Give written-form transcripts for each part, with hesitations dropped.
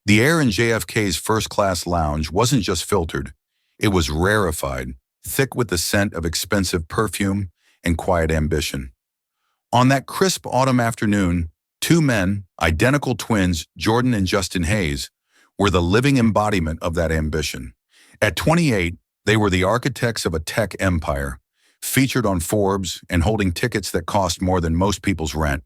The air in JFK's first-class lounge wasn't just filtered, it was rarefied, thick with the scent of expensive perfume and quiet ambition. On that crisp autumn afternoon, two men, identical twins, Jordan and Justin Hayes, were the living embodiment of that ambition. At 28, they were the architects of a tech empire, featured on Forbes and holding tickets that cost more than most people's rent.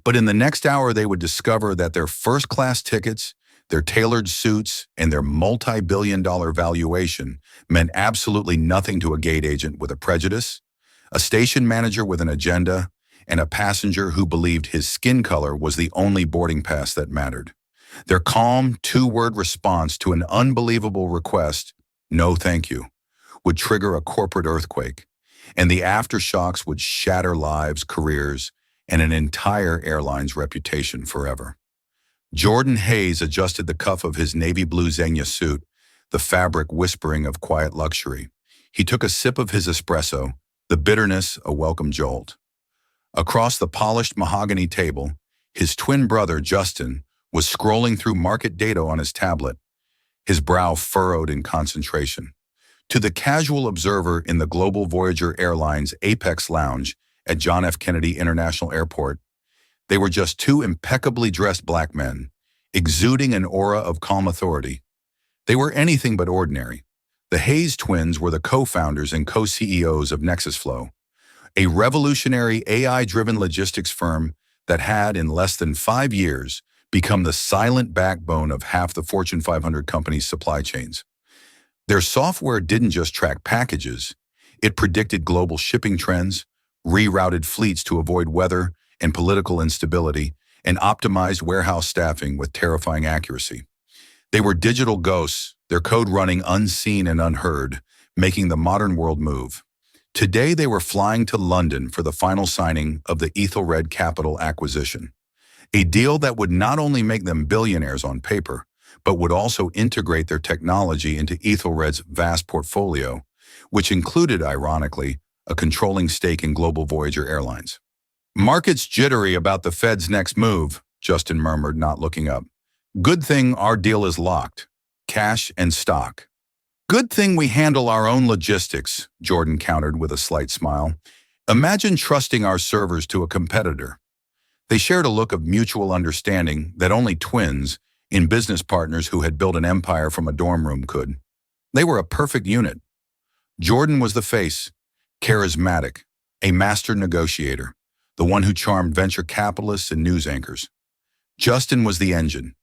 But in the next hour, they would discover that their first-class tickets, their tailored suits, and their multi-billion-dollar valuation meant absolutely nothing to a gate agent with a prejudice, a station manager with an agenda, and a passenger who believed his skin color was the only boarding pass that mattered. Their calm, two-word response to an unbelievable request, "No thank you," would trigger a corporate earthquake, and the aftershocks would shatter lives, careers, and an entire airline's reputation forever. Jordan Hayes adjusted the cuff of his navy blue Xenia suit, the fabric whispering of quiet luxury. He took a sip of his espresso, the bitterness a welcome jolt. Across the polished mahogany table, his twin brother, Justin, was scrolling through market data on his tablet, his brow furrowed in concentration. To the casual observer in the Global Voyager Airlines Apex Lounge at John F. Kennedy International Airport, they were just two impeccably dressed black men, exuding an aura of calm authority. They were anything but ordinary. The Hayes twins were the co-founders and co-CEOs of NexusFlow, a revolutionary AI-driven logistics firm that had, in less than 5 years, become the silent backbone of half the Fortune 500 companies' supply chains. Their software didn't just track packages, it predicted global shipping trends, rerouted fleets to avoid weather and political instability, and optimized warehouse staffing with terrifying accuracy. They were digital ghosts, their code running unseen and unheard, making the modern world move. Today they were flying to London for the final signing of the Ethelred Capital acquisition, a deal that would not only make them billionaires on paper, but would also integrate their technology into Ethelred's vast portfolio, which included, ironically, a controlling stake in Global Voyager Airlines. "Market's jittery about the Fed's next move," Justin murmured, not looking up. "Good thing our deal is locked. Cash and stock." "Good thing we handle our own logistics," Jordan countered with a slight smile. "Imagine trusting our servers to a competitor." They shared a look of mutual understanding that only twins, in business partners who had built an empire from a dorm room, could. They were a perfect unit. Jordan was the face, charismatic, a master negotiator, the one who charmed venture capitalists and news anchors. Justin was the engine,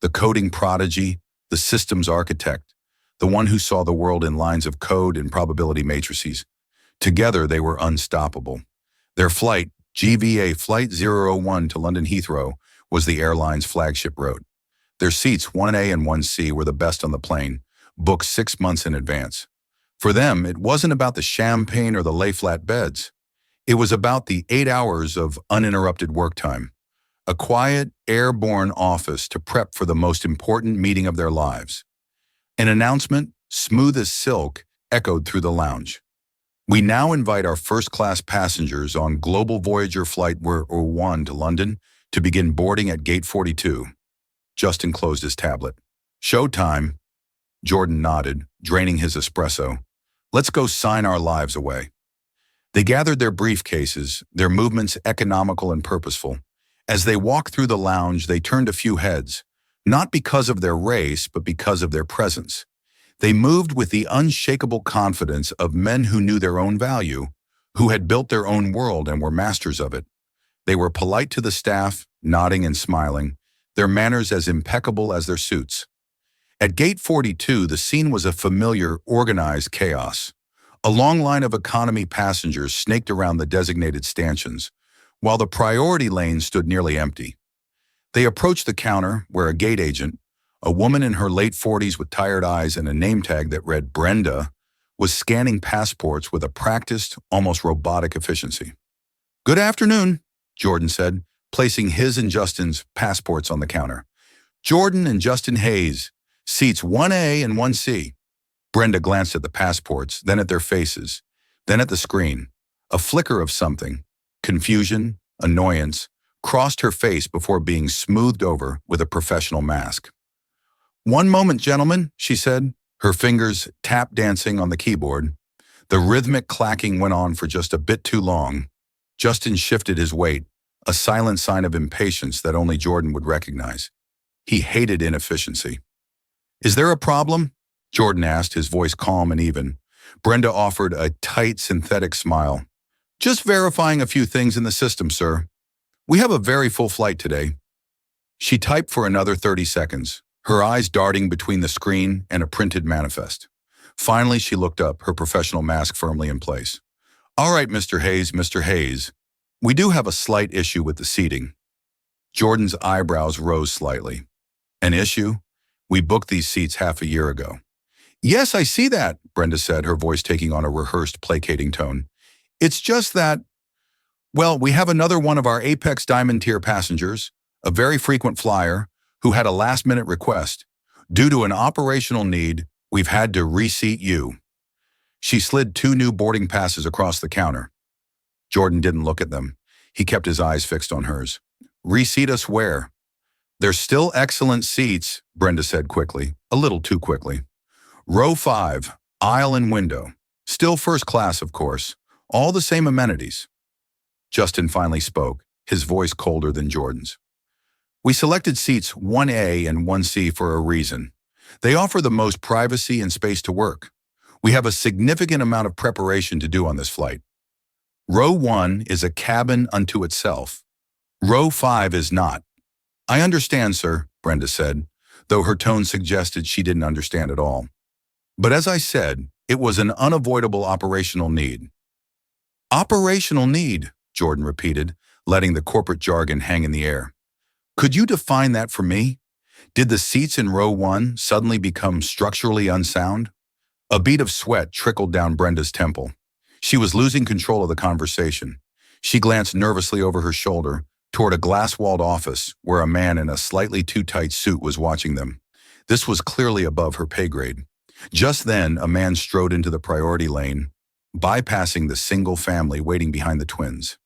the coding prodigy, the systems architect, the one who saw the world in lines of code and probability matrices. Together, they were unstoppable. Their flight, GVA Flight 001 to London Heathrow, was the airline's flagship route. Their seats 1A and 1C were the best on the plane, booked 6 months in advance. For them, it wasn't about the champagne or the lay-flat beds. It was about the 8 hours of uninterrupted work time, a quiet, airborne office to prep for the most important meeting of their lives. An announcement, smooth as silk, echoed through the lounge. "We now invite our first-class passengers on Global Voyager Flight 1 to London to begin boarding at Gate 42. Justin closed his tablet. "Showtime." Jordan nodded, draining his espresso. "Let's go sign our lives away." They gathered their briefcases, their movements economical and purposeful. As they walked through the lounge, they turned a few heads, not because of their race, but because of their presence. They moved with the unshakable confidence of men who knew their own value, who had built their own world and were masters of it. They were polite to the staff, nodding and smiling, their manners as impeccable as their suits. At Gate 42, the scene was a familiar, organized chaos. A long line of economy passengers snaked around the designated stanchions, while the priority lane stood nearly empty. They approached the counter, where a gate agent, a woman in her late 40s with tired eyes and a name tag that read Brenda, was scanning passports with a practiced, almost robotic efficiency. "Good afternoon," Jordan said, placing his and Justin's passports on the counter. "Jordan and Justin Hayes, seats 1A and 1C. Brenda glanced at the passports, then at their faces, then at the screen. A flicker of something, confusion, annoyance, crossed her face before being smoothed over with a professional mask. "One moment, gentlemen," she said, her fingers tap dancing on the keyboard. The rhythmic clacking went on for just a bit too long. Justin shifted his weight, a silent sign of impatience that only Jordan would recognize. He hated inefficiency. "Is there a problem?" Jordan asked, his voice calm and even. Brenda offered a tight, synthetic smile. "Just verifying a few things in the system, sir. We have a very full flight today." She typed for another 30 seconds, her eyes darting between the screen and a printed manifest. Finally, she looked up, her professional mask firmly in place. "All right, Mr. Hayes, we do have a slight issue with the seating." Jordan's eyebrows rose slightly. "An issue? We booked these seats half a year ago." "Yes, I see that," Brenda said, her voice taking on a rehearsed, placating tone. "It's just that, well, we have another one of our Apex Diamond tier passengers, a very frequent flyer, who had a last-minute request. Due to an operational need, we've had to reseat you." She slid 2 new boarding passes across the counter. Jordan didn't look at them. He kept his eyes fixed on hers. "Reseat us where?" "They're still excellent seats," Brenda said quickly, a little too quickly. "Row 5, aisle and window. Still first class, of course. All the same amenities." Justin finally spoke, his voice colder than Jordan's. "We selected seats 1A and 1C for a reason. They offer the most privacy and space to work. We have a significant amount of preparation to do on this flight. Row 1 is a cabin unto itself. Row 5 is not." "I understand, sir," Brenda said, though her tone suggested she didn't understand at all. "But as I said, it was an unavoidable operational need." "Operational need," Jordan repeated, letting the corporate jargon hang in the air. "Could you define that for me? Did the seats in row 1 suddenly become structurally unsound?" A bead of sweat trickled down Brenda's temple. She was losing control of the conversation. She glanced nervously over her shoulder toward a glass-walled office where a man in a slightly too tight suit was watching them. This was clearly above her pay grade. Just then, a man strode into the priority lane, bypassing the single family waiting behind the twins.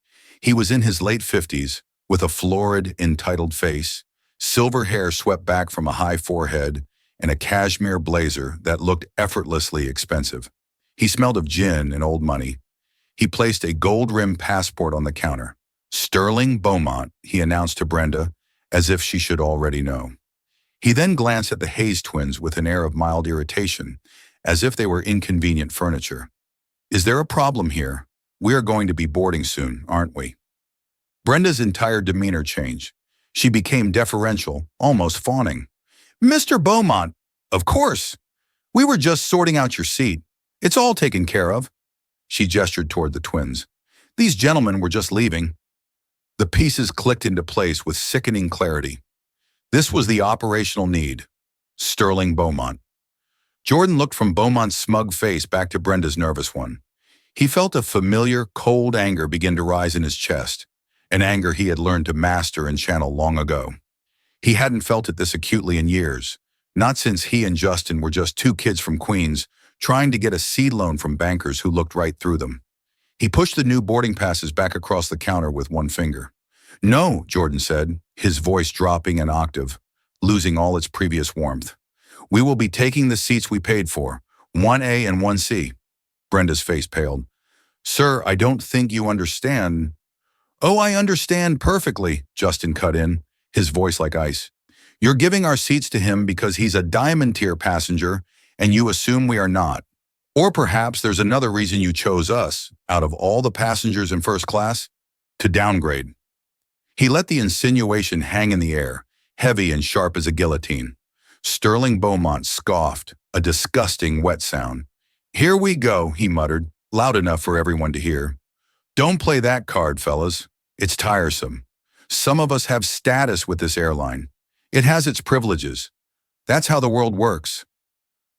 He was in his late 50s, with a florid, entitled face, silver hair swept back from a high forehead, and a cashmere blazer that looked effortlessly expensive. He smelled of gin and old money. He placed a gold-rimmed passport on the counter. "Sterling Beaumont," he announced to Brenda, as if she should already know. He then glanced at the Hayes twins with an air of mild irritation, as if they were inconvenient furniture. "Is there a problem here? We are going to be boarding soon, aren't we?" Brenda's entire demeanor changed. She became deferential, almost fawning. "Mr. Beaumont, of course. We were just sorting out your seat. It's all taken care of." She gestured toward the twins. "These gentlemen were just leaving." The pieces clicked into place with sickening clarity. This was the operational need. Sterling Beaumont. Jordan looked from Beaumont's smug face back to Brenda's nervous one. He felt a familiar, cold anger begin to rise in his chest, an anger he had learned to master and channel long ago. He hadn't felt it this acutely in years, not since he and Justin were just 2 kids from Queens trying to get a seed loan from bankers who looked right through them. He pushed the new boarding passes back across the counter with one finger. "No," Jordan said, his voice dropping an octave, losing all its previous warmth. "We will be taking the seats we paid for, 1A and 1C. Brenda's face paled. "Sir, I don't think you understand." "Oh, I understand perfectly," Justin cut in, his voice like ice. "You're giving our seats to him because he's a diamond tier passenger and you assume we are not. Or perhaps there's another reason you chose us, out of all the passengers in first class, to downgrade." He let the insinuation hang in the air, heavy and sharp as a guillotine. Sterling Beaumont scoffed, a disgusting wet sound. "Here we go," he muttered, loud enough for everyone to hear. "Don't play that card, fellas. It's tiresome. Some of us have status with this airline. It has its privileges. That's how the world works."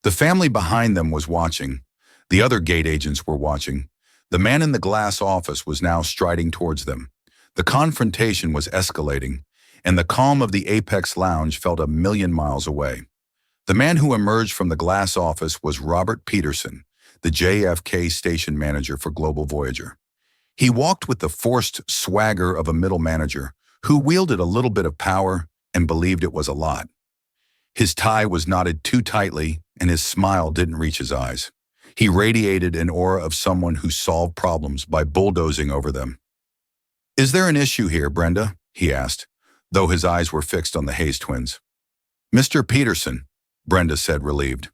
The family behind them was watching. The other gate agents were watching. The man in the glass office was now striding towards them. The confrontation was escalating, and the calm of the Apex Lounge felt a million miles away. The man who emerged from the glass office was Robert Peterson, the JFK station manager for Global Voyager. He walked with the forced swagger of a middle manager who wielded a little bit of power and believed it was a lot. His tie was knotted too tightly, and his smile didn't reach his eyes. He radiated an aura of someone who solved problems by bulldozing over them. "Is there an issue here, Brenda?" he asked, though his eyes were fixed on the Hayes twins. "Mr. Peterson," Brenda said, relieved.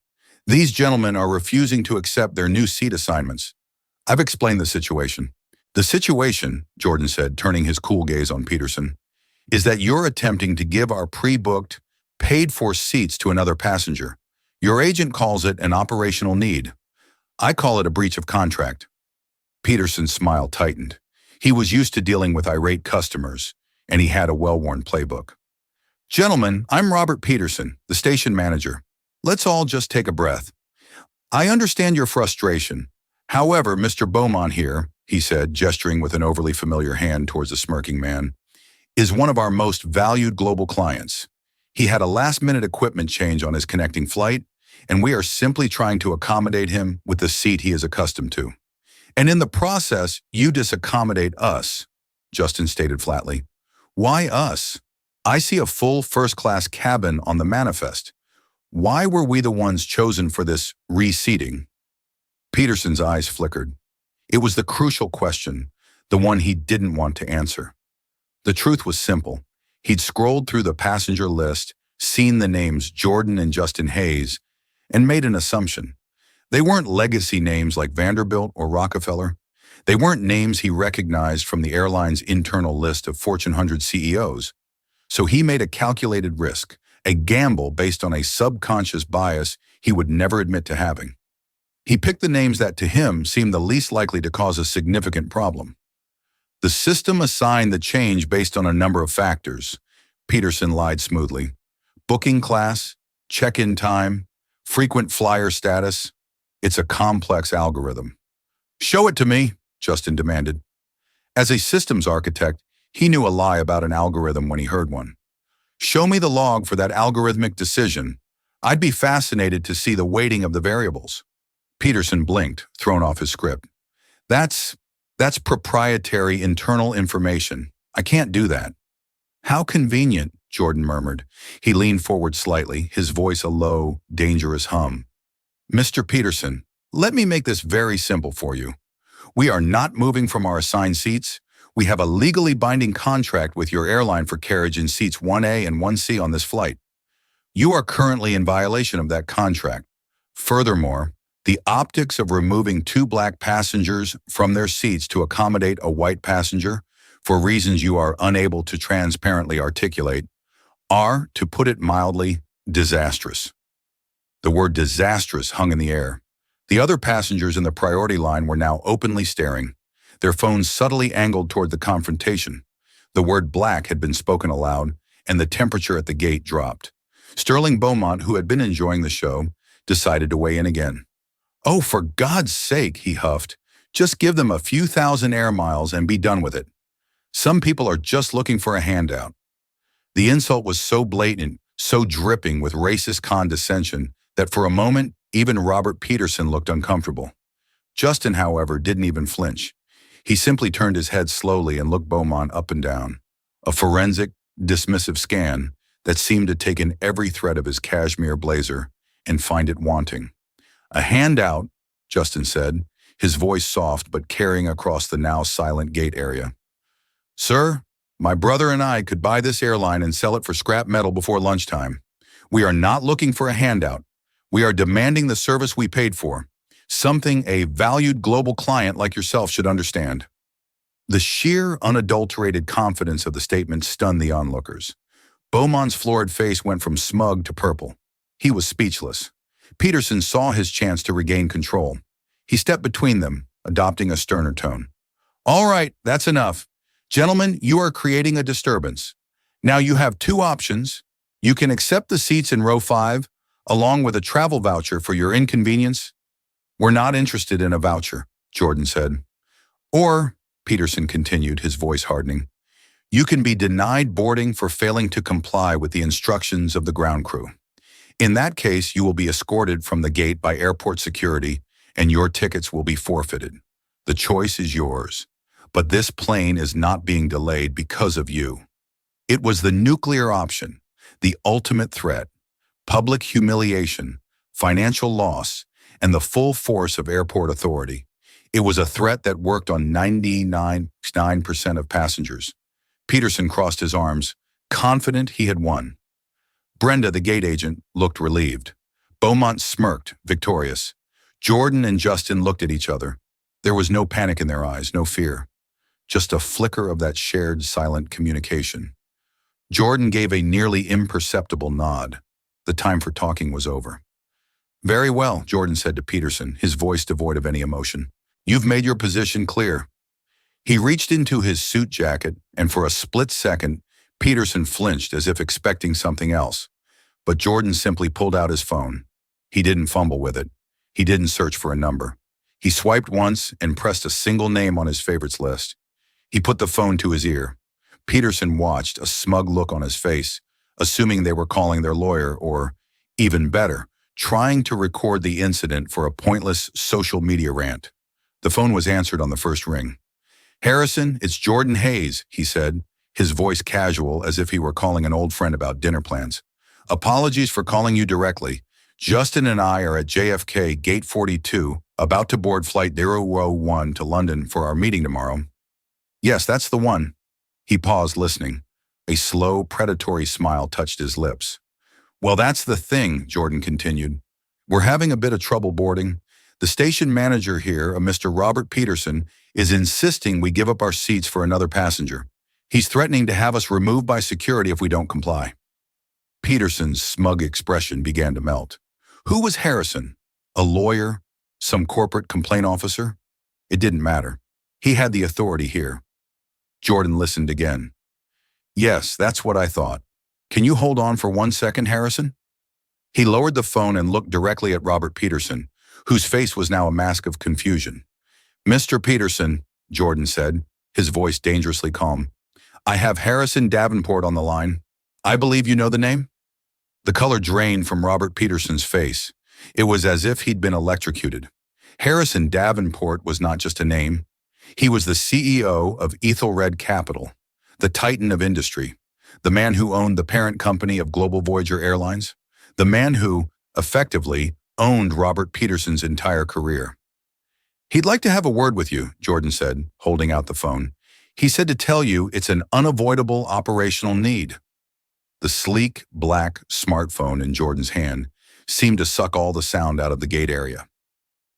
"These gentlemen are refusing to accept their new seat assignments. I've explained the situation." "The situation," Jordan said, turning his cool gaze on Peterson, "is that you're attempting to give our pre-booked, paid-for seats to another passenger. Your agent calls it an operational need. I call it a breach of contract." Peterson's smile tightened. He was used to dealing with irate customers, and he had a well-worn playbook. "Gentlemen, I'm Robert Peterson, the station manager. Let's all just take a breath. I understand your frustration. However, Mr. Beaumont here," he said, gesturing with an overly familiar hand towards the smirking man, "is one of our most valued global clients. He had a last-minute equipment change on his connecting flight, and we are simply trying to accommodate him with the seat he is accustomed to. And in the process, you disaccommodate us," Justin stated flatly. "Why us? I see a full first-class cabin on the manifest. Why were we the ones chosen for this reseating?" Peterson's eyes flickered. It was the crucial question, the one he didn't want to answer. The truth was simple. He'd scrolled through the passenger list, seen the names Jordan and Justin Hayes, and made an assumption. They weren't legacy names like Vanderbilt or Rockefeller. They weren't names he recognized from the airline's internal list of Fortune 100 CEOs. So he made a calculated risk, a gamble based on a subconscious bias he would never admit to having. He picked the names that to him seemed the least likely to cause a significant problem. The system assigned the change based on a number of factors, Peterson lied smoothly. Booking class, check-in time, frequent flyer status. It's a complex algorithm. "Show it to me," Justin demanded. As a systems architect, he knew a lie about an algorithm when he heard one. "Show me the log for that algorithmic decision. I'd be fascinated to see the weighting of the variables." Peterson blinked, thrown off his script. That's proprietary internal information. I can't do that." "How convenient," Jordan murmured. He leaned forward slightly, his voice a low, dangerous hum. "Mr. Peterson, let me make this very simple for you. We are not moving from our assigned seats. We have a legally binding contract with your airline for carriage in seats 1A and 1C on this flight. You are currently in violation of that contract. Furthermore, the optics of removing two black passengers from their seats to accommodate a white passenger, for reasons you are unable to transparently articulate, are, to put it mildly, disastrous." The word disastrous hung in the air. The other passengers in the priority line were now openly staring, their phones subtly angled toward the confrontation. The word black had been spoken aloud, and the temperature at the gate dropped. Sterling Beaumont, who had been enjoying the show, decided to weigh in again. "Oh, for God's sake," he huffed, "just give them a few thousand air miles and be done with it. Some people are just looking for a handout." The insult was so blatant, so dripping with racist condescension, that for a moment, even Robert Peterson looked uncomfortable. Justin, however, didn't even flinch. He simply turned his head slowly and looked Beaumont up and down. A forensic, dismissive scan that seemed to take in every thread of his cashmere blazer and find it wanting. "A handout," Justin said, his voice soft but carrying across the now silent gate area. "Sir, my brother and I could buy this airline and sell it for scrap metal before lunchtime. We are not looking for a handout. We are demanding the service we paid for, something a valued global client like yourself should understand." The sheer, unadulterated confidence of the statement stunned the onlookers. Beaumont's florid face went from smug to purple. He was speechless. Peterson saw his chance to regain control. He stepped between them, adopting a sterner tone. "All right, that's enough. Gentlemen, you are creating a disturbance. Now you have two options. You can accept the seats in row 5, along with a travel voucher for your inconvenience." "We're not interested in a voucher," Jordan said. "Or," Peterson continued, his voice hardening, "you can be denied boarding for failing to comply with the instructions of the ground crew. In that case, you will be escorted from the gate by airport security, and your tickets will be forfeited. The choice is yours. But this plane is not being delayed because of you." It was the nuclear option, the ultimate threat. public humiliation, financial loss, and the full force of airport authority. It was a threat that worked on 99.9% of passengers. Peterson crossed his arms, confident he had won. Brenda, the gate agent, looked relieved. Beaumont smirked, victorious. Jordan and Justin looked at each other. There was no panic in their eyes, no fear. Just a flicker of that shared silent communication. Jordan gave a nearly imperceptible nod. The time for talking was over. "Very well," Jordan said to Peterson, his voice devoid of any emotion. "You've made your position clear." He reached into his suit jacket, and for a split second, Peterson flinched as if expecting something else. But Jordan simply pulled out his phone. He didn't fumble with it. He didn't search for a number. He swiped once and pressed a single name on his favorites list. He put the phone to his ear. Peterson watched, a smug look on his face, assuming they were calling their lawyer or, even better, trying to record the incident for a pointless social media rant. The phone was answered on the first ring. "Harrison, it's Jordan Hayes," he said, his voice casual as if he were calling an old friend about dinner plans. "Apologies for calling you directly. Justin and I are at JFK Gate 42, about to board Flight 001 to London for our meeting tomorrow." "Yes, that's the one." He paused, listening. A slow, predatory smile touched his lips. "Well, that's the thing," Jordan continued. "We're having a bit of trouble boarding. The station manager here, a Mr. Robert Peterson, is insisting we give up our seats for another passenger. He's threatening to have us removed by security if we don't comply." Peterson's smug expression began to melt. Who was Harrison? A lawyer? Some corporate complaint officer? It didn't matter. He had the authority here. Jordan listened again. "Yes, that's what I thought. Can you hold on for 1 second, Harrison?" He lowered the phone and looked directly at Robert Peterson, whose face was now a mask of confusion. "Mr. Peterson," Jordan said, his voice dangerously calm, "I have Harrison Davenport on the line. I believe you know the name?" The color drained from Robert Peterson's face. It was as if he'd been electrocuted. Harrison Davenport was not just a name. He was the CEO of Ethelred Capital, the titan of industry, the man who owned the parent company of Global Voyager Airlines, the man who, effectively, owned Robert Peterson's entire career. "He'd like to have a word with you," Jordan said, holding out the phone. "He said to tell you it's an unavoidable operational need." The sleek, black smartphone in Jordan's hand seemed to suck all the sound out of the gate area.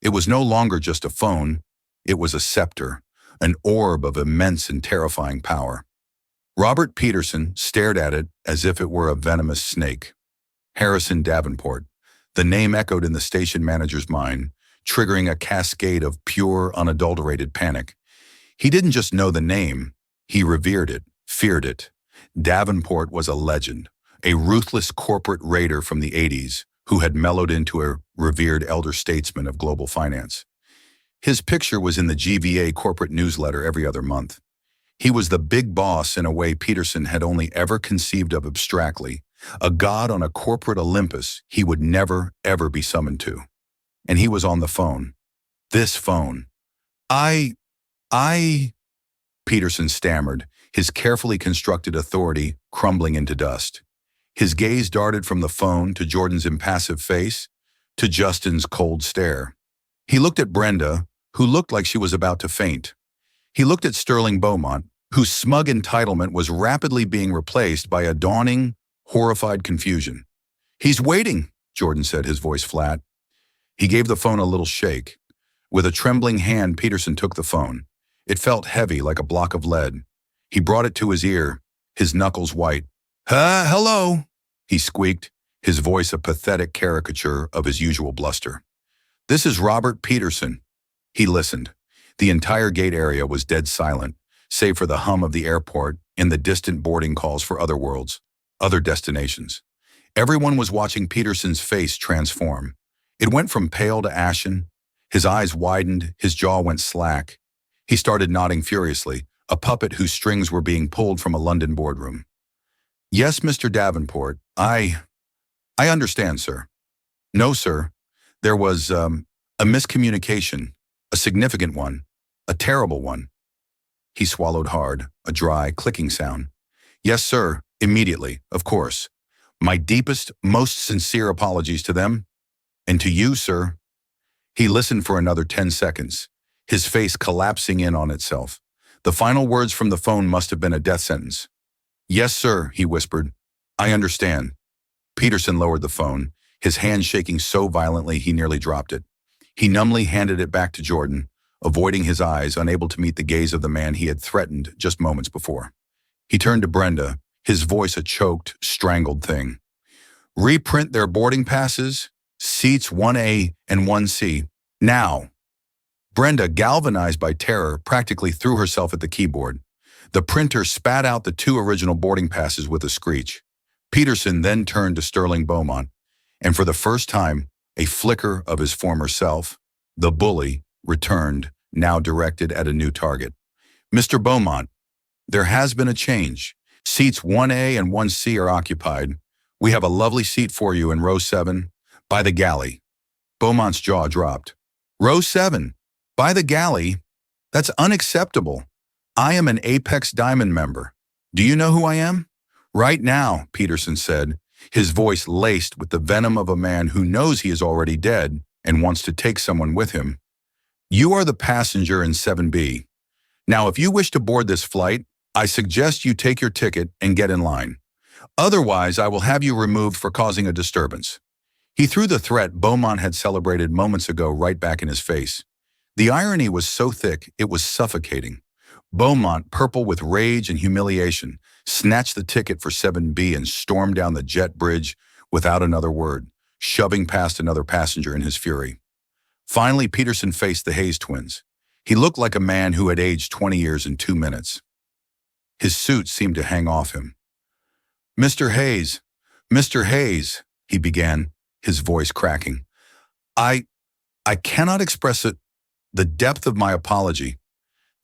It was no longer just a phone. It was a scepter, an orb of immense and terrifying power. Robert Peterson stared at it as if it were a venomous snake. Harrison Davenport. The name echoed in the station manager's mind, triggering a cascade of pure, unadulterated panic. He didn't just know the name. He revered it, feared it. Davenport was a legend, a ruthless corporate raider from the 80s who had mellowed into a revered elder statesman of global finance. His picture was in the GVA corporate newsletter every other month. He was the big boss in a way Peterson had only ever conceived of abstractly, a god on a corporate Olympus he would never, ever be summoned to. And he was on the phone. This phone. I... Peterson stammered, his carefully constructed authority crumbling into dust. His gaze darted from the phone to Jordan's impassive face, to Justin's cold stare. He looked at Brenda, who looked like she was about to faint. He looked at Sterling Beaumont, whose smug entitlement was rapidly being replaced by a dawning, horrified confusion. "He's waiting," Jordan said, his voice flat. He gave the phone a little shake. With a trembling hand, Peterson took the phone. It felt heavy, like a block of lead. He brought it to his ear, his knuckles white. Hello," he squeaked, his voice a pathetic caricature of his usual bluster. "This is Robert Peterson." He listened. The entire gate area was dead silent, save for the hum of the airport and the distant boarding calls for other worlds, other destinations. Everyone was watching Peterson's face transform. It went from pale to ashen. His eyes widened, his jaw went slack. He started nodding furiously, a puppet whose strings were being pulled from a London boardroom. "Yes, Mr. Davenport, I understand, sir." "No, sir. There was a miscommunication, a significant one, a terrible one." He swallowed hard, a dry, clicking sound. "Yes, sir, immediately, of course. My deepest, most sincere apologies to them, and to you, sir." He listened for another 10 seconds, his face collapsing in on itself. The final words from the phone must have been a death sentence. "Yes, sir," he whispered. "I understand." Peterson lowered the phone, his hand shaking so violently he nearly dropped it. He numbly handed it back to Jordan, avoiding his eyes, unable to meet the gaze of the man he had threatened just moments before. He turned to Brenda, his voice a choked, strangled thing. "Reprint their boarding passes, seats 1A and 1C. Now." Brenda, galvanized by terror, practically threw herself at the keyboard. The printer spat out the 2 original boarding passes with a screech. Peterson then turned to Sterling Beaumont, and for the first time, a flicker of his former self, the bully, returned, now directed at a new target. "Mr. Beaumont, there has been a change. Seats 1A and 1C are occupied. We have a lovely seat for you in row 7, by the galley." Beaumont's jaw dropped. "Row 7? By the galley? That's unacceptable. I am an Apex Diamond member. Do you know who I am?" "Right now," Peterson said, his voice laced with the venom of a man who knows he is already dead and wants to take someone with him. "You are the passenger in 7B. Now, if you wish to board this flight, I suggest you take your ticket and get in line. Otherwise, I will have you removed for causing a disturbance." He threw the threat Beaumont had celebrated moments ago right back in his face. The irony was so thick, it was suffocating. Beaumont, purple with rage and humiliation, snatched the ticket for 7B and stormed down the jet bridge without another word, shoving past another passenger in his fury. Finally, Peterson faced the Hayes twins. He looked like a man who had aged 20 years in 2 minutes. His suit seemed to hang off him. Mr. Hayes, he began, his voice cracking. I cannot express it, the depth of my apology.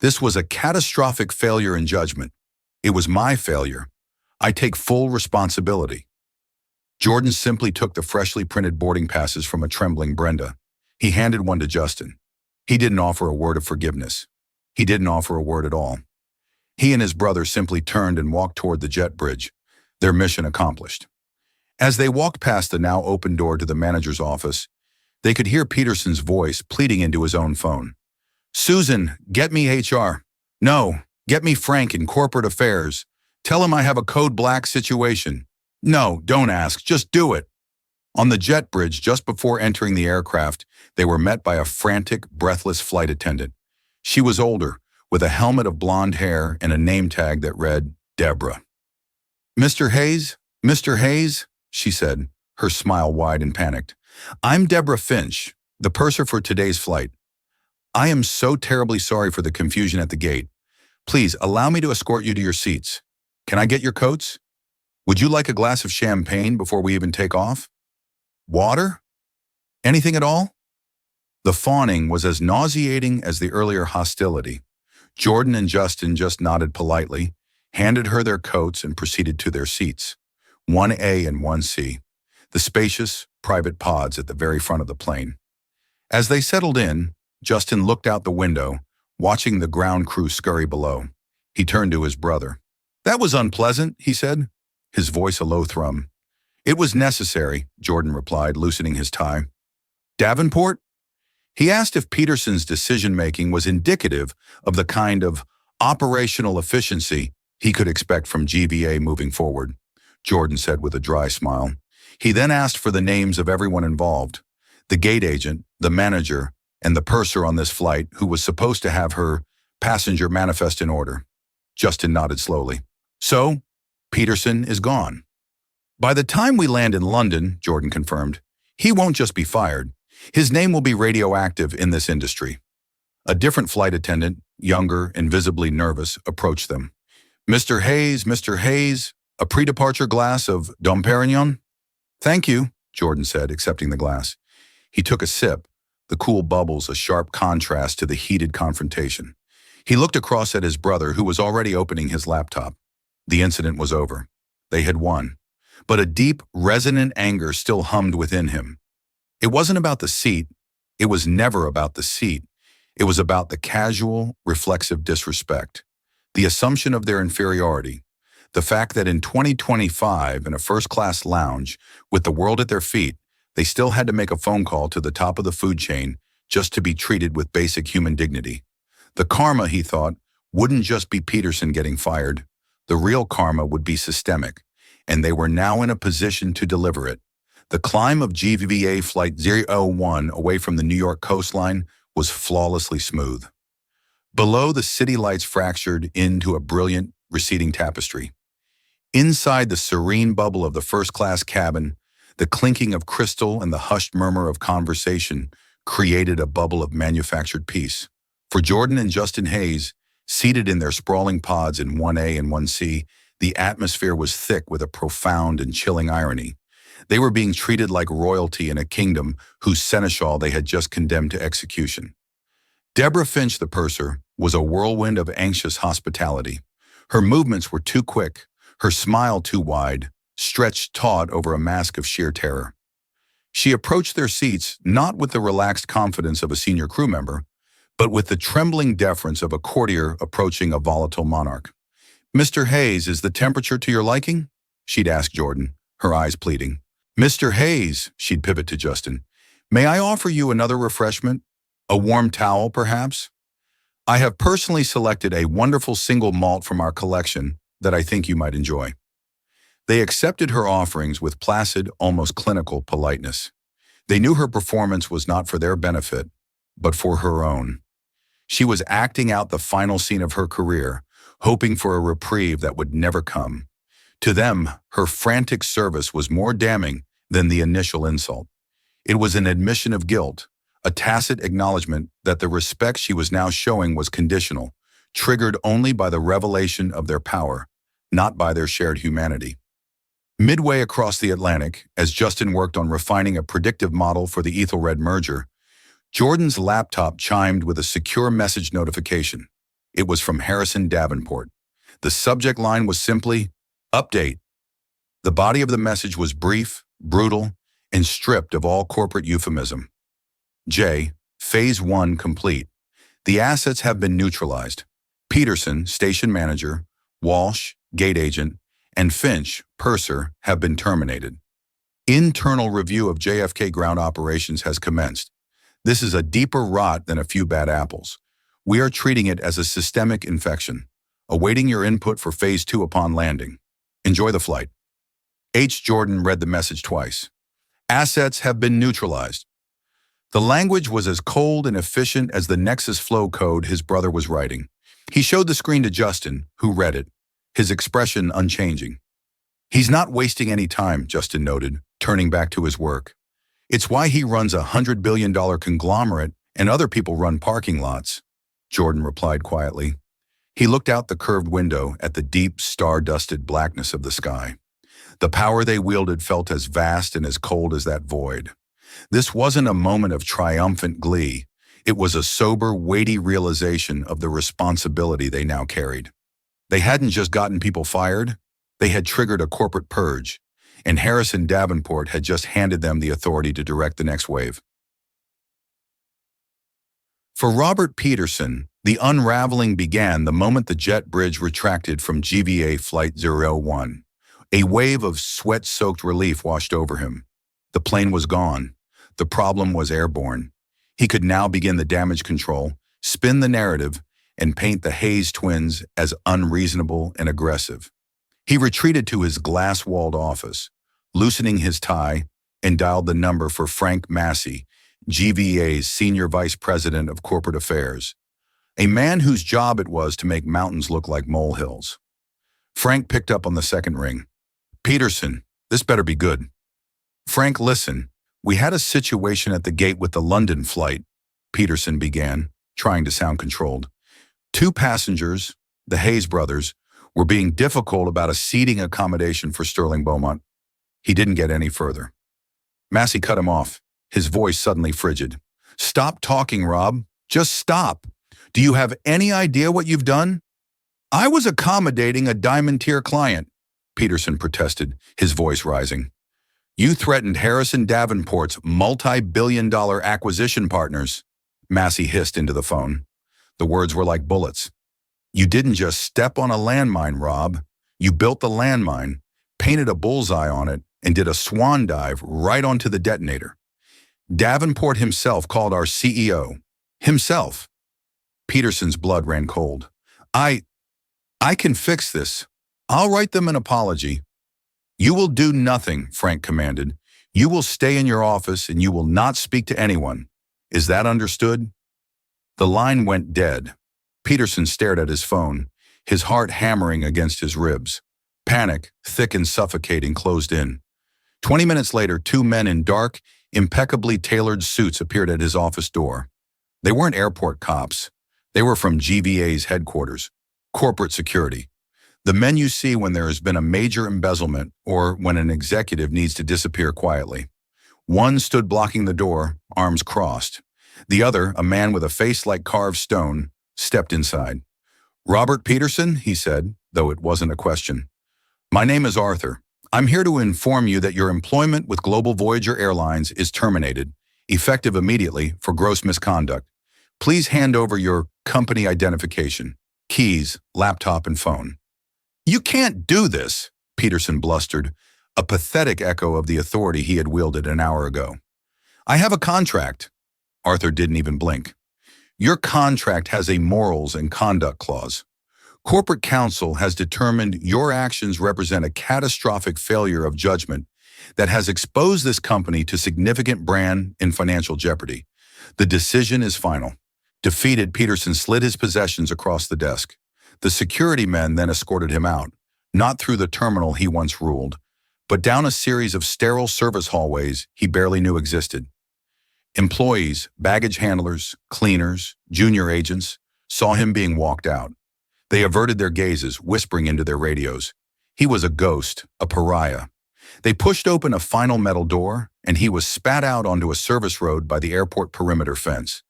This was a catastrophic failure in judgment. It was my failure. I take full responsibility." Jordan simply took the freshly printed boarding passes from a trembling Brenda. He handed one to Justin. He didn't offer a word of forgiveness. He didn't offer a word at all. He and his brother simply turned and walked toward the jet bridge, their mission accomplished. As they walked past the now open door to the manager's office, they could hear Peterson's voice pleading into his own phone. "Susan, get me HR. No, get me Frank in corporate affairs. Tell him I have a code black situation. No, don't ask, just do it." On the jet bridge, just before entering the aircraft, they were met by a frantic, breathless flight attendant. She was older, with a helmet of blonde hair and a name tag that read, Deborah. Mr. Hayes, she said, her smile wide and panicked. "I'm Deborah Finch, the purser for today's flight. I am so terribly sorry for the confusion at the gate. Please allow me to escort you to your seats. Can I get your coats? Would you like a glass of champagne before we even take off? Water? Anything at all?" The fawning was as nauseating as the earlier hostility. Jordan and Justin just nodded politely, handed her their coats, and proceeded to their seats, 1A and 1C, the spacious, private pods at the very front of the plane. As they settled in, Justin looked out the window, watching the ground crew scurry below. He turned to his brother. "That was unpleasant," he said, his voice a low thrum. "It was necessary," Jordan replied, loosening his tie. "Davenport?" He asked if Peterson's decision-making was indicative of the kind of operational efficiency he could expect from GVA moving forward. Jordan said with a dry smile. He then asked for the names of everyone involved, the gate agent, the manager, and the purser on this flight who was supposed to have her passenger manifest in order. Justin nodded slowly. "So, Peterson is gone." "By the time we land in London," Jordan confirmed, "he won't just be fired. His name will be radioactive in this industry." A different flight attendant, younger and visibly nervous, approached them. Mr. Hayes, a pre-departure glass of Dom Perignon?" "Thank you," Jordan said, accepting the glass. He took a sip, the cool bubbles a sharp contrast to the heated confrontation. He looked across at his brother, who was already opening his laptop. The incident was over. They had won. But a deep, resonant anger still hummed within him. It wasn't about the seat. It was never about the seat. It was about the casual, reflexive disrespect, the assumption of their inferiority, The fact that in 2025, in a first-class lounge, with the world at their feet, they still had to make a phone call to the top of the food chain just to be treated with basic human dignity. The karma, he thought, wouldn't just be Peterson getting fired. The real karma would be systemic, and they were now in a position to deliver it. The climb of GVA Flight 01 away from the New York coastline was flawlessly smooth. Below, the city lights fractured into a brilliant, receding tapestry. Inside the serene bubble of the first-class cabin, the clinking of crystal and the hushed murmur of conversation created a bubble of manufactured peace. For Jordan and Justin Hayes, seated in their sprawling pods in 1A and 1C, the atmosphere was thick with a profound and chilling irony. They were being treated like royalty in a kingdom whose seneschal they had just condemned to execution. Deborah Finch, the purser, was a whirlwind of anxious hospitality. Her movements were too quick, her smile too wide, stretched taut over a mask of sheer terror. She approached their seats not with the relaxed confidence of a senior crew member, but with the trembling deference of a courtier approaching a volatile monarch. "Mr. Hayes, is the temperature to your liking?" she'd ask Jordan, her eyes pleading. "Mr. Hayes," she'd pivot to Justin, "may I offer you another refreshment? A warm towel, perhaps? I have personally selected a wonderful single malt from our collection that I think you might enjoy." They accepted her offerings with placid, almost clinical politeness. They knew her performance was not for their benefit, but for her own. She was acting out the final scene of her career, hoping for a reprieve that would never come. To them, her frantic service was more damning than the initial insult. It was an admission of guilt, a tacit acknowledgement that the respect she was now showing was conditional, triggered only by the revelation of their power, not by their shared humanity. Midway across the Atlantic, as Justin worked on refining a predictive model for the Ethelred merger, Jordan's laptop chimed with a secure message notification. It was from Harrison Davenport. The subject line was simply, "Update." The body of the message was brief, brutal, and stripped of all corporate euphemism. J. Phase 1 complete. The assets have been neutralized. Peterson, station manager, Walsh, gate agent, and Finch, purser, have been terminated. Internal review of JFK ground operations has commenced. This is a deeper rot than a few bad apples. We are treating it as a systemic infection, awaiting your input for Phase 2 upon landing. Enjoy the flight. H. Jordan read the message twice. Assets have been neutralized. The language was as cold and efficient as the Nexus flow code his brother was writing. He showed the screen to Justin, who read it, his expression unchanging. "He's not wasting any time," Justin noted, turning back to his work. "It's why he runs a $100 billion conglomerate and other people run parking lots," Jordan replied quietly. He looked out the curved window at the deep, star-dusted blackness of the sky. The power they wielded felt as vast and as cold as that void. This wasn't a moment of triumphant glee. It was a sober, weighty realization of the responsibility they now carried. They hadn't just gotten people fired, they had triggered a corporate purge, and Harrison Davenport had just handed them the authority to direct the next wave. For Robert Peterson, the unraveling began the moment the jet bridge retracted from GVA Flight 01. A wave of sweat-soaked relief washed over him. The plane was gone. The problem was airborne. He could now begin the damage control, spin the narrative, and paint the Hayes twins as unreasonable and aggressive. He retreated to his glass-walled office, loosening his tie, and dialed the number for Frank Massey, GVA's Senior Vice President of Corporate Affairs, a man whose job it was to make mountains look like molehills. Frank picked up on the second ring. "Peterson, this better be good." "Frank, listen, we had a situation at the gate with the London flight," Peterson began, trying to sound controlled. "Two passengers, the Hayes brothers, were being difficult about a seating accommodation for Sterling Beaumont." He didn't get any further. Massey cut him off, his voice suddenly frigid. "Stop talking, Rob. Just stop. Do you have any idea what you've done?" "I was accommodating a diamond-tier client," Peterson protested, his voice rising. "You threatened Harrison Davenport's multi-billion-dollar acquisition partners," Massey hissed into the phone. The words were like bullets. "You didn't just step on a landmine, Rob. You built the landmine, painted a bullseye on it, and did a swan dive right onto the detonator. Davenport himself called our CEO. Himself. Peterson's blood ran cold. I can fix this. I'll write them an apology. You will do nothing, Frank commanded. You will stay in your office and you will not speak to anyone. Is that understood? The line went dead. Peterson stared at his phone, his heart hammering against his ribs. Panic, thick and suffocating, closed in. 20 minutes later, two men in dark, impeccably tailored suits appeared at his office door. They weren't airport cops. They were from GVA's headquarters, corporate security. The men you see when there has been a major embezzlement or when an executive needs to disappear quietly. One stood blocking the door, arms crossed. The other, a man with a face like carved stone, stepped inside. "Robert Peterson," he said, though it wasn't a question. "My name is Arthur. I'm here to inform you that your employment with Global Voyager Airlines is terminated, effective immediately for gross misconduct. Please hand over your company identification, keys, laptop, and phone." "You can't do this," Peterson blustered, a pathetic echo of the authority he had wielded an hour ago. "I have a contract." Arthur didn't even blink. "Your contract has a morals and conduct clause. Corporate counsel has determined your actions represent a catastrophic failure of judgment that has exposed this company to significant brand and financial jeopardy. The decision is final." Defeated, Peterson slid his possessions across the desk. The security men then escorted him out, not through the terminal he once ruled, but down a series of sterile service hallways he barely knew existed. Employees, baggage handlers, cleaners, junior agents saw him being walked out. They averted their gazes, whispering into their radios. He was a ghost, a pariah. They pushed open a final metal door, and he was spat out onto a service road by the airport perimeter fence.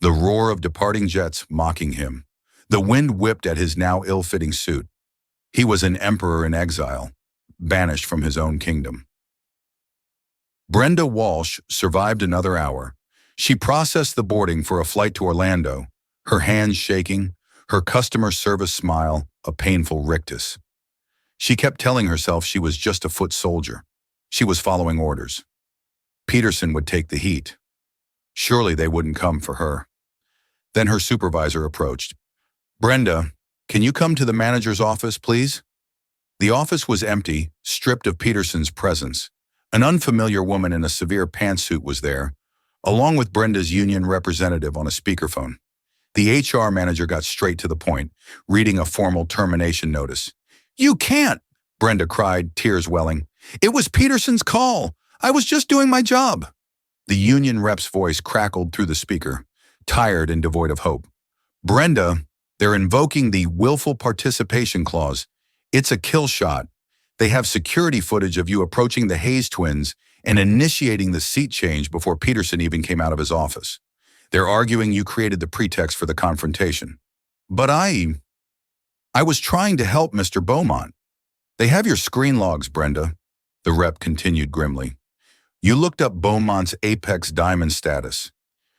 The roar of departing jets mocking him. The wind whipped at his now ill-fitting suit. He was an emperor in exile, banished from his own kingdom. Brenda Walsh survived another hour. She processed the boarding for a flight to Orlando, her hands shaking, her customer service smile a painful rictus. She kept telling herself she was just a foot soldier. She was following orders. Peterson would take the heat. Surely they wouldn't come for her. Then her supervisor approached. "Brenda, can you come to the manager's office, please?" The office was empty, stripped of Peterson's presence. An unfamiliar woman in a severe pantsuit was there, along with Brenda's union representative on a speakerphone. The HR manager got straight to the point, reading a formal termination notice. "You can't!" Brenda cried, tears welling. "It was Peterson's call. I was just doing my job." The union rep's voice crackled through the speaker, tired and devoid of hope. "Brenda, they're invoking the willful participation clause. It's a kill shot. They have security footage of you approaching the Hayes twins and initiating the seat change before Peterson even came out of his office. They're arguing you created the pretext for the confrontation." "But I was trying to help Mr. Beaumont." "They have your screen logs, Brenda," the rep continued grimly. "You looked up Beaumont's Apex Diamond status.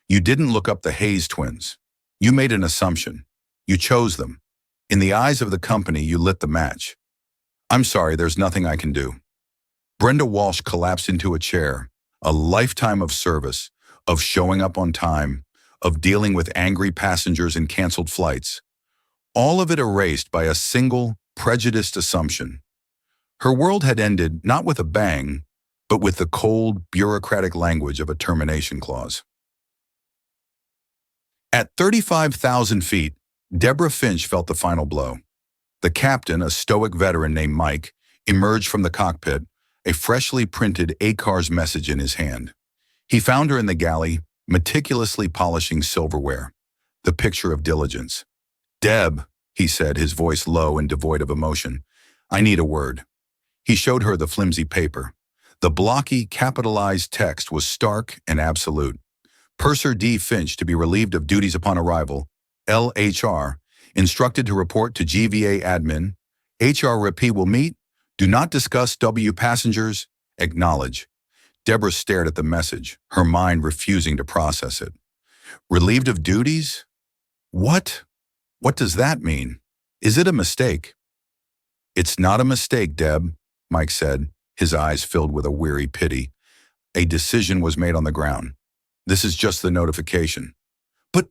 You didn't look up the Hayes twins. You made an assumption. You chose them. In the eyes of the company, you lit the match. I'm sorry, there's nothing I can do." Brenda Walsh collapsed into a chair. A lifetime of service, of showing up on time, of dealing with angry passengers and canceled flights. All of it erased by a single, prejudiced assumption. Her world had ended not with a bang, but with the cold, bureaucratic language of a termination clause. At 35,000 feet, Deborah Finch felt the final blow. The captain, a stoic veteran named Mike, emerged from the cockpit, a freshly printed ACARS message in his hand. He found her in the galley, meticulously polishing silverware, the picture of diligence. "Deb," he said, his voice low and devoid of emotion, "I need a word." He showed her the flimsy paper. The blocky, capitalized text was stark and absolute. Purser D. Finch to be relieved of duties upon arrival. LHR, instructed to report to GVA admin. HRP will meet. Do not discuss W passengers. Acknowledge. Deborah stared at the message, her mind refusing to process it. Relieved of duties? What? What does that mean? Is it a mistake? It's not a mistake, Deb, Mike said, his eyes filled with a weary pity. A decision was made on the ground. This is just the notification. But,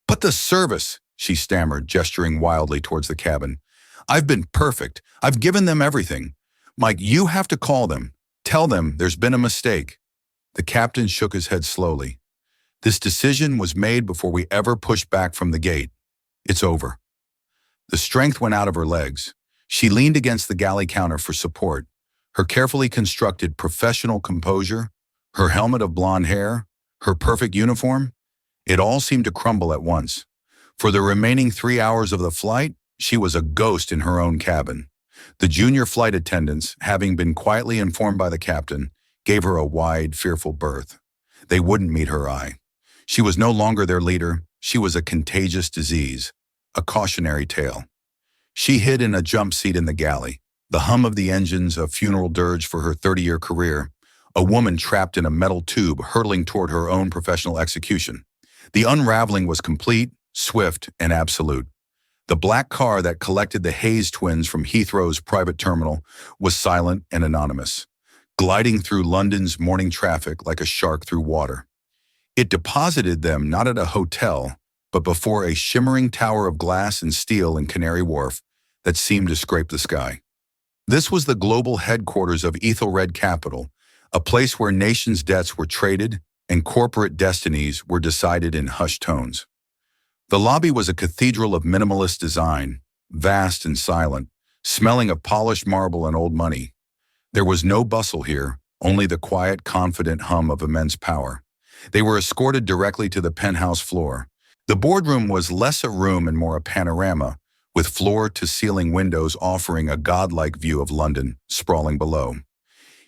but the service, she stammered, gesturing wildly towards the cabin. I've been perfect. I've given them everything. Mike, you have to call them. Tell them there's been a mistake. The captain shook his head slowly. This decision was made before we ever pushed back from the gate. It's over. The strength went out of her legs. She leaned against the galley counter for support. Her carefully constructed professional composure, her helmet of blonde hair, her perfect uniform, it all seemed to crumble at once. For the remaining 3 hours of the flight, she was a ghost in her own cabin. The junior flight attendants, having been quietly informed by the captain, gave her a wide, fearful berth. They wouldn't meet her eye. She was no longer their leader. She was a contagious disease, a cautionary tale. She hid in a jump seat in the galley, the hum of the engines a funeral dirge for her 30-year career, a woman trapped in a metal tube hurtling toward her own professional execution. The unraveling was complete, swift, and absolute. The black car that collected the Hayes twins from Heathrow's private terminal was silent and anonymous, gliding through London's morning traffic like a shark through water. It deposited them not at a hotel, but before a shimmering tower of glass and steel in Canary Wharf that seemed to scrape the sky. This was the global headquarters of Ethelred Capital, a place where nations' debts were traded and corporate destinies were decided in hushed tones. The lobby was a cathedral of minimalist design, vast and silent, smelling of polished marble and old money. There was no bustle here, only the quiet, confident hum of immense power. They were escorted directly to the penthouse floor. The boardroom was less a room and more a panorama, with floor-to-ceiling windows offering a godlike view of London, sprawling below.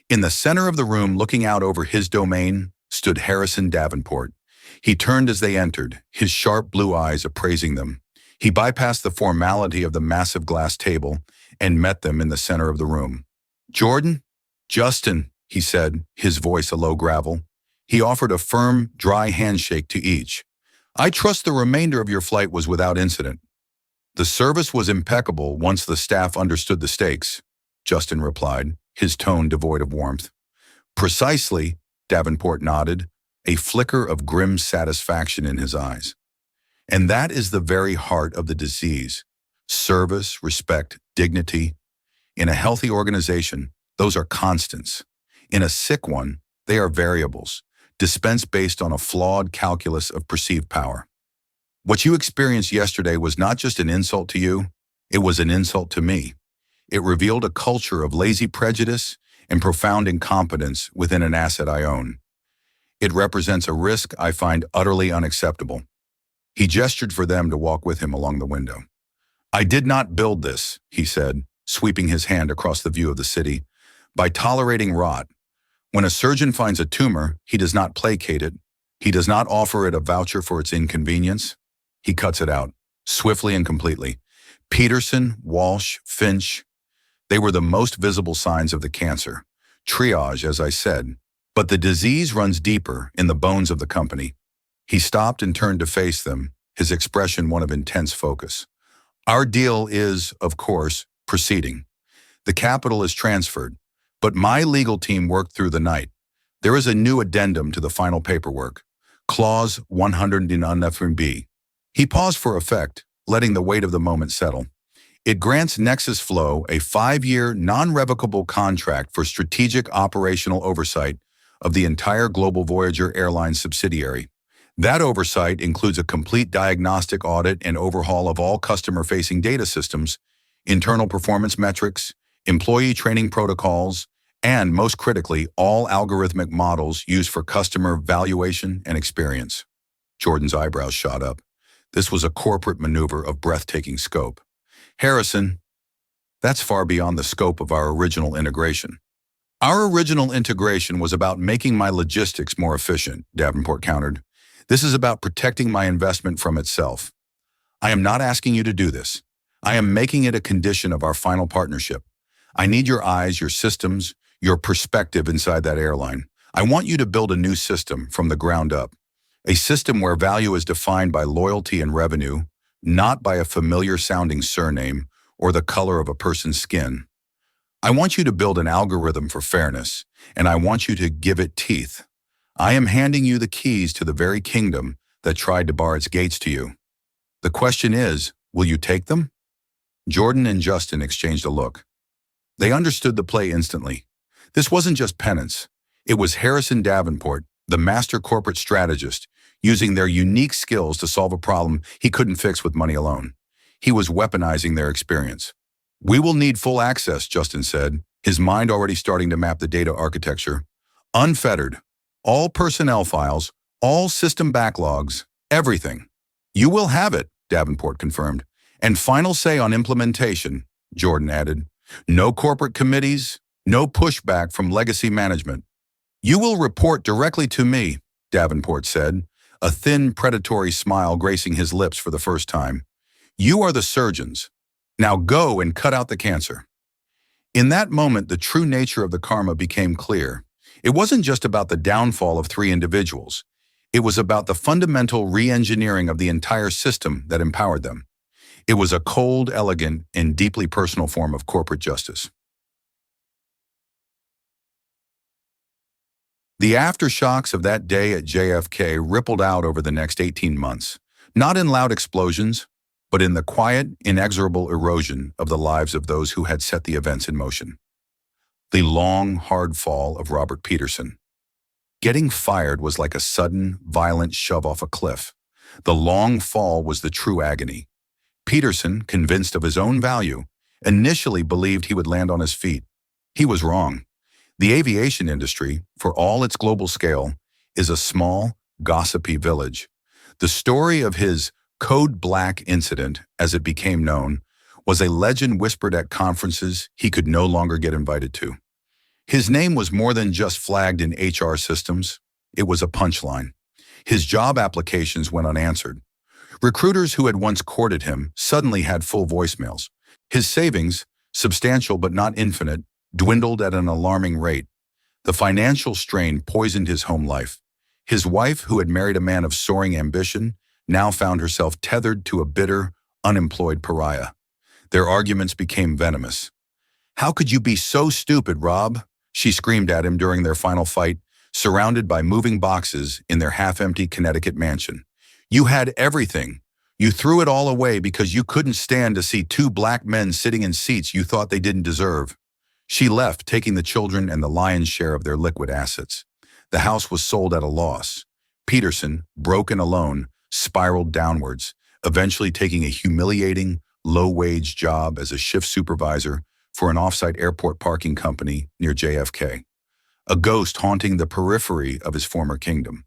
In the center of the room, looking out over his domain, stood Harrison Davenport. He turned as they entered, his sharp blue eyes appraising them. He bypassed the formality of the massive glass table and met them in the center of the room. "Jordan? Justin," he said, his voice a low gravel. He offered a firm, dry handshake to each. "I trust the remainder of your flight was without incident." "The service was impeccable once the staff understood the stakes," Justin replied, his tone devoid of warmth. "Precisely," Davenport nodded, a flicker of grim satisfaction in his eyes. "And that is the very heart of the disease. Service, respect, dignity. In a healthy organization, those are constants. In a sick one, they are variables, dispensed based on a flawed calculus of perceived power. What you experienced yesterday was not just an insult to you, it was an insult to me. It revealed a culture of lazy prejudice and profound incompetence within an asset I own. It represents a risk I find utterly unacceptable." He gestured for them to walk with him along the window. "I did not build this," he said, sweeping his hand across the view of the city, "by tolerating rot. When a surgeon finds a tumor, he does not placate it. He does not offer it a voucher for its inconvenience. He cuts it out, swiftly and completely. Peterson, Walsh, Finch, they were the most visible signs of the cancer. Triage, as I said. But the disease runs deeper in the bones of the company." He stopped and turned to face them, his expression one of intense focus. "Our deal is, of course, proceeding. The capital is transferred, but my legal team worked through the night. There is a new addendum to the final paperwork, Clause 109B. He paused for effect, letting the weight of the moment settle. It grants Nexus Flow a 5-year, non-revocable contract for strategic operational oversight of the entire Global Voyager Airlines subsidiary. That oversight includes a complete diagnostic audit and overhaul of all customer-facing data systems, internal performance metrics, employee training protocols, and, most critically, all algorithmic models used for customer valuation and experience." Jordan's eyebrows shot up. This was a corporate maneuver of breathtaking scope. "Harrison, that's far beyond the scope of our original integration." "Our original integration was about making my logistics more efficient," Davenport countered. "This is about protecting my investment from itself. I am not asking you to do this. I am making it a condition of our final partnership. I need your eyes, your systems, your perspective inside that airline. I want you to build a new system from the ground up. A system where value is defined by loyalty and revenue, not by a familiar-sounding surname or the color of a person's skin. I want you to build an algorithm for fairness, and I want you to give it teeth. I am handing you the keys to the very kingdom that tried to bar its gates to you. The question is, will you take them? Jordan and Justin exchanged a look. They understood the play instantly. This wasn't just penance. It was Harrison Davenport, the master corporate strategist, using their unique skills to solve a problem he couldn't fix with money alone. He was weaponizing their experience. We will need full access, Justin said, his mind already starting to map the data architecture. Unfettered. All personnel files, all system backlogs, everything. You will have it, Davenport confirmed. And final say on implementation, Jordan added. No corporate committees, no pushback from legacy management. You will report directly to me, Davenport said, a thin, predatory smile gracing his lips for the first time. You are the surgeons. Now go and cut out the cancer. In that moment, the true nature of the karma became clear. It wasn't just about the downfall of three individuals. It was about the fundamental re-engineering of the entire system that empowered them. It was a cold, elegant, and deeply personal form of corporate justice. The aftershocks of that day at JFK rippled out over the next 18 months, not in loud explosions, but in the quiet, inexorable erosion of the lives of those who had set the events in motion. The long, hard fall of Robert Peterson. Getting fired was like a sudden, violent shove off a cliff. The long fall was the true agony. Peterson, convinced of his own value, initially believed he would land on his feet. He was wrong. The aviation industry, for all its global scale, is a small, gossipy village. The story of his Code Black incident, as it became known, was a legend whispered at conferences he could no longer get invited to. His name was more than just flagged in HR systems. It was a punchline. His job applications went unanswered. Recruiters who had once courted him suddenly had full voicemails. His savings, substantial but not infinite, dwindled at an alarming rate. The financial strain poisoned his home life. His wife, who had married a man of soaring ambition, now found herself tethered to a bitter, unemployed pariah. Their arguments became venomous. "How could you be so stupid, Rob?" she screamed at him during their final fight, surrounded by moving boxes in their half-empty Connecticut mansion. "You had everything. You threw it all away because you couldn't stand to see two black men sitting in seats you thought they didn't deserve." She left, taking the children and the lion's share of their liquid assets. The house was sold at a loss. Peterson, broken alone, spiraled downwards, eventually taking a humiliating, low-wage job as a shift supervisor for an off-site airport parking company near JFK, a ghost haunting the periphery of his former kingdom.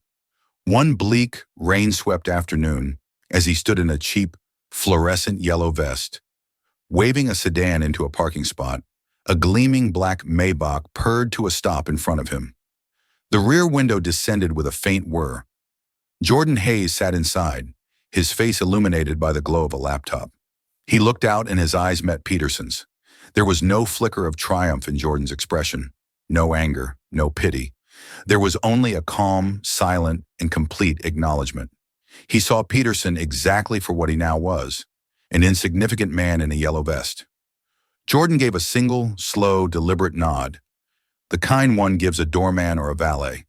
One bleak, rain-swept afternoon, as he stood in a cheap, fluorescent yellow vest, waving a sedan into a parking spot, a gleaming black Maybach purred to a stop in front of him. The rear window descended with a faint whir. Jordan Hayes sat inside, his face illuminated by the glow of a laptop. He looked out and his eyes met Peterson's. There was no flicker of triumph in Jordan's expression, no anger, no pity. There was only a calm, silent, and complete acknowledgement. He saw Peterson exactly for what he now was, an insignificant man in a yellow vest. Jordan gave a single, slow, deliberate nod, the kind one gives a doorman or a valet,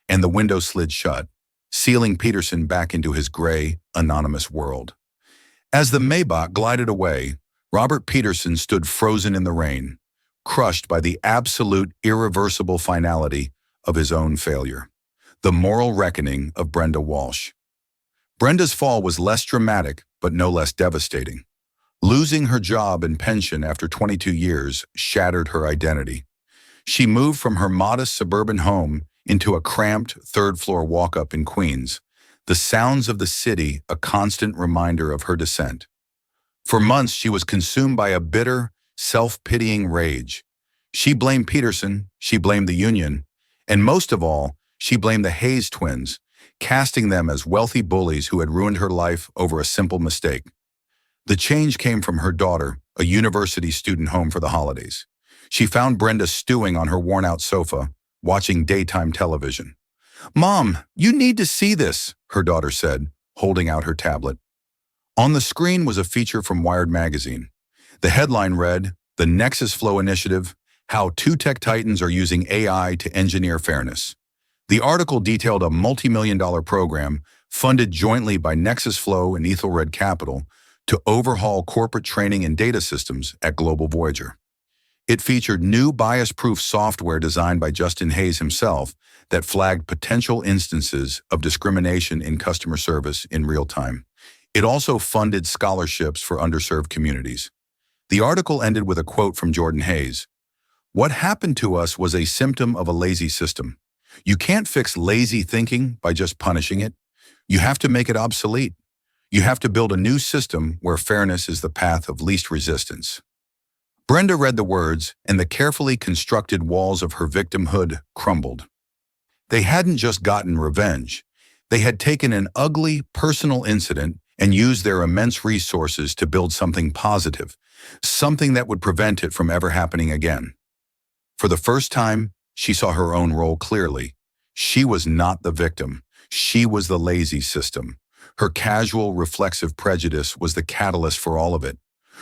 and the window slid shut, sealing Peterson back into his gray, anonymous world. As the Maybach glided away, Robert Peterson stood frozen in the rain, crushed by the absolute, irreversible finality of his own failure, the moral reckoning of Brenda Walsh. Brenda's fall was less dramatic, but no less devastating. Losing her job and pension after 22 years shattered her identity. She moved from her modest suburban home into a cramped third-floor walk-up in Queens, the sounds of the city a constant reminder of her descent. For months, she was consumed by a bitter, self-pitying rage. She blamed Peterson, she blamed the union, and most of all, she blamed the Hayes twins, casting them as wealthy bullies who had ruined her life over a simple mistake. The change came from her daughter, a university student home for the holidays. She found Brenda stewing on her worn-out sofa, watching daytime television. "Mom, you need to see this," her daughter said, holding out her tablet. On the screen was a feature from Wired magazine. The headline read, "The Nexus Flow Initiative, How Two Tech Titans Are Using AI to Engineer Fairness." The article detailed a multi-million-dollar program funded jointly by Nexus Flow and Ethelred Capital to overhaul corporate training and data systems at Global Voyager. It featured new bias-proof software designed by Justin Hayes himself that flagged potential instances of discrimination in customer service in real time. It also funded scholarships for underserved communities. The article ended with a quote from Jordan Hayes. "What happened to us was a symptom of a lazy system. You can't fix lazy thinking by just punishing it. You have to make it obsolete. You have to build a new system where fairness is the path of least resistance." Brenda read the words, and the carefully constructed walls of her victimhood crumbled. They hadn't just gotten revenge. They had taken an ugly, personal incident and used their immense resources to build something positive, something that would prevent it from ever happening again. For the first time, she saw her own role clearly. She was not the victim. She was the lazy system. Her casual, reflexive prejudice was the catalyst for all of it.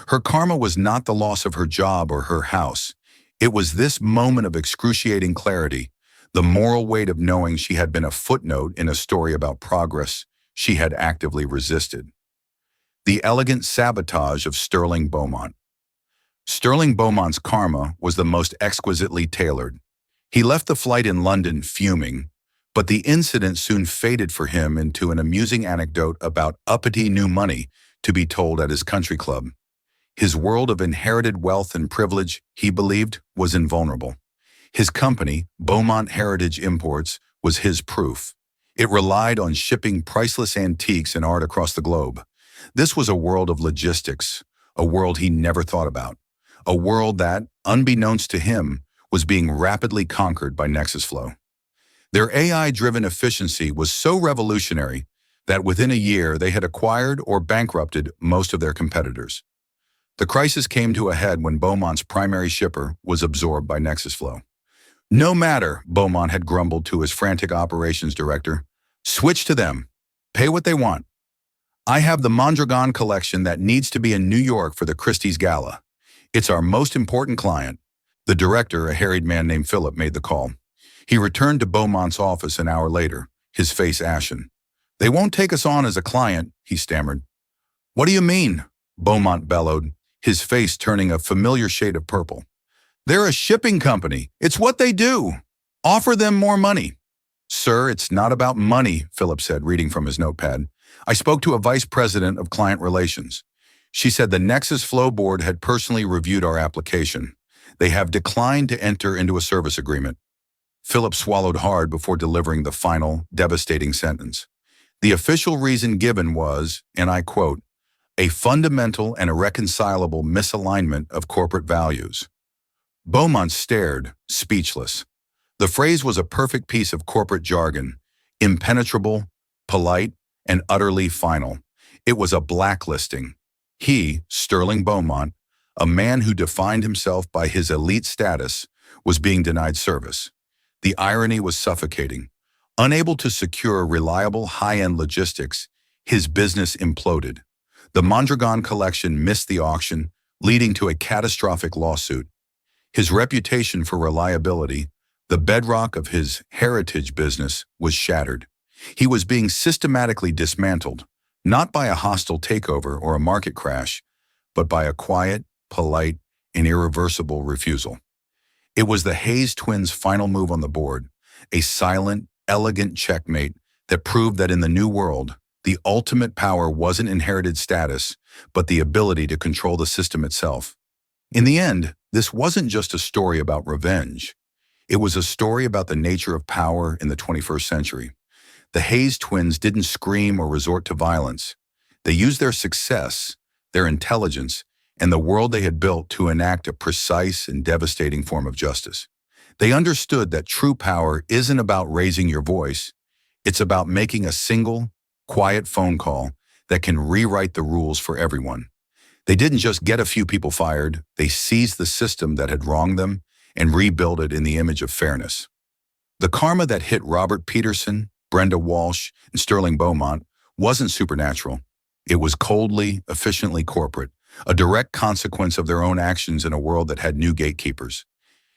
Her karma was not the loss of her job or her house. It was this moment of excruciating clarity, the moral weight of knowing she had been a footnote in a story about progress she had actively resisted. The elegant sabotage of Sterling Beaumont. Sterling Beaumont's karma was the most exquisitely tailored. He left the flight in London fuming, but the incident soon faded for him into an amusing anecdote about uppity new money to be told at his country club. His world of inherited wealth and privilege, he believed, was invulnerable. His company, Beaumont Heritage Imports, was his proof. It relied on shipping priceless antiques and art across the globe. This was a world of logistics, a world he never thought about, a world that, unbeknownst to him, was being rapidly conquered by Nexus Flow. Their AI-driven efficiency was so revolutionary that within a year they had acquired or bankrupted most of their competitors. The crisis came to a head when Beaumont's primary shipper was absorbed by Nexus Flow. "No matter," Beaumont had grumbled to his frantic operations director, "switch to them. Pay what they want. I have the Mondragon collection that needs to be in New York for the Christie's Gala. It's our most important client." The director, a harried man named Philip, made the call. He returned to Beaumont's office an hour later, his face ashen. "They won't take us on as a client," he stammered. "What do you mean?" Beaumont bellowed, his face turning a familiar shade of purple. "They're a shipping company. It's what they do. Offer them more money." "Sir, it's not about money," Philip said, reading from his notepad. "I spoke to a vice president of client relations. She said the Nexus Flow board had personally reviewed our application. They have declined to enter into a service agreement." Philip swallowed hard before delivering the final, devastating sentence. The official reason given was, and I quote, "a fundamental and irreconcilable misalignment of corporate values." Beaumont stared, speechless. The phrase was a perfect piece of corporate jargon, impenetrable, polite, and utterly final. It was a blacklisting. He, Sterling Beaumont, a man who defined himself by his elite status, was being denied service. The irony was suffocating. Unable to secure reliable high-end logistics, his business imploded. The Mondragon collection missed the auction, leading to a catastrophic lawsuit. His reputation for reliability, the bedrock of his heritage business, was shattered. He was being systematically dismantled, not by a hostile takeover or a market crash, but by a quiet, polite, and irreversible refusal. It was the Hayes twins' final move on the board, a silent, elegant checkmate that proved that in the new world, the ultimate power wasn't inherited status, but the ability to control the system itself. In the end, this wasn't just a story about revenge. It was a story about the nature of power in the 21st century. The Hayes twins didn't scream or resort to violence. They used their success, their intelligence, and the world they had built to enact a precise and devastating form of justice. They understood that true power isn't about raising your voice. It's about making a single, quiet phone call that can rewrite the rules for everyone. They didn't just get a few people fired, they seized the system that had wronged them and rebuilt it in the image of fairness. The karma that hit Robert Peterson, Brenda Walsh, and Sterling Beaumont wasn't supernatural. It was coldly, efficiently corporate, a direct consequence of their own actions in a world that had new gatekeepers.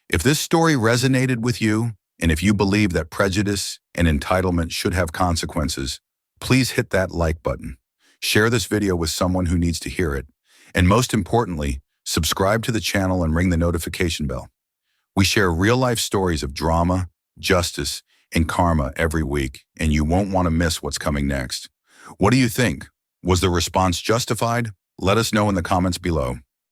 If this story resonated with you, and if you believe that prejudice and entitlement should have consequences, please hit that like button. Share this video with someone who needs to hear it. And most importantly, subscribe to the channel and ring the notification bell. We share real-life stories of drama, justice, and karma every week, and you won't want to miss what's coming next. What do you think? Was the response justified? Let us know in the comments below.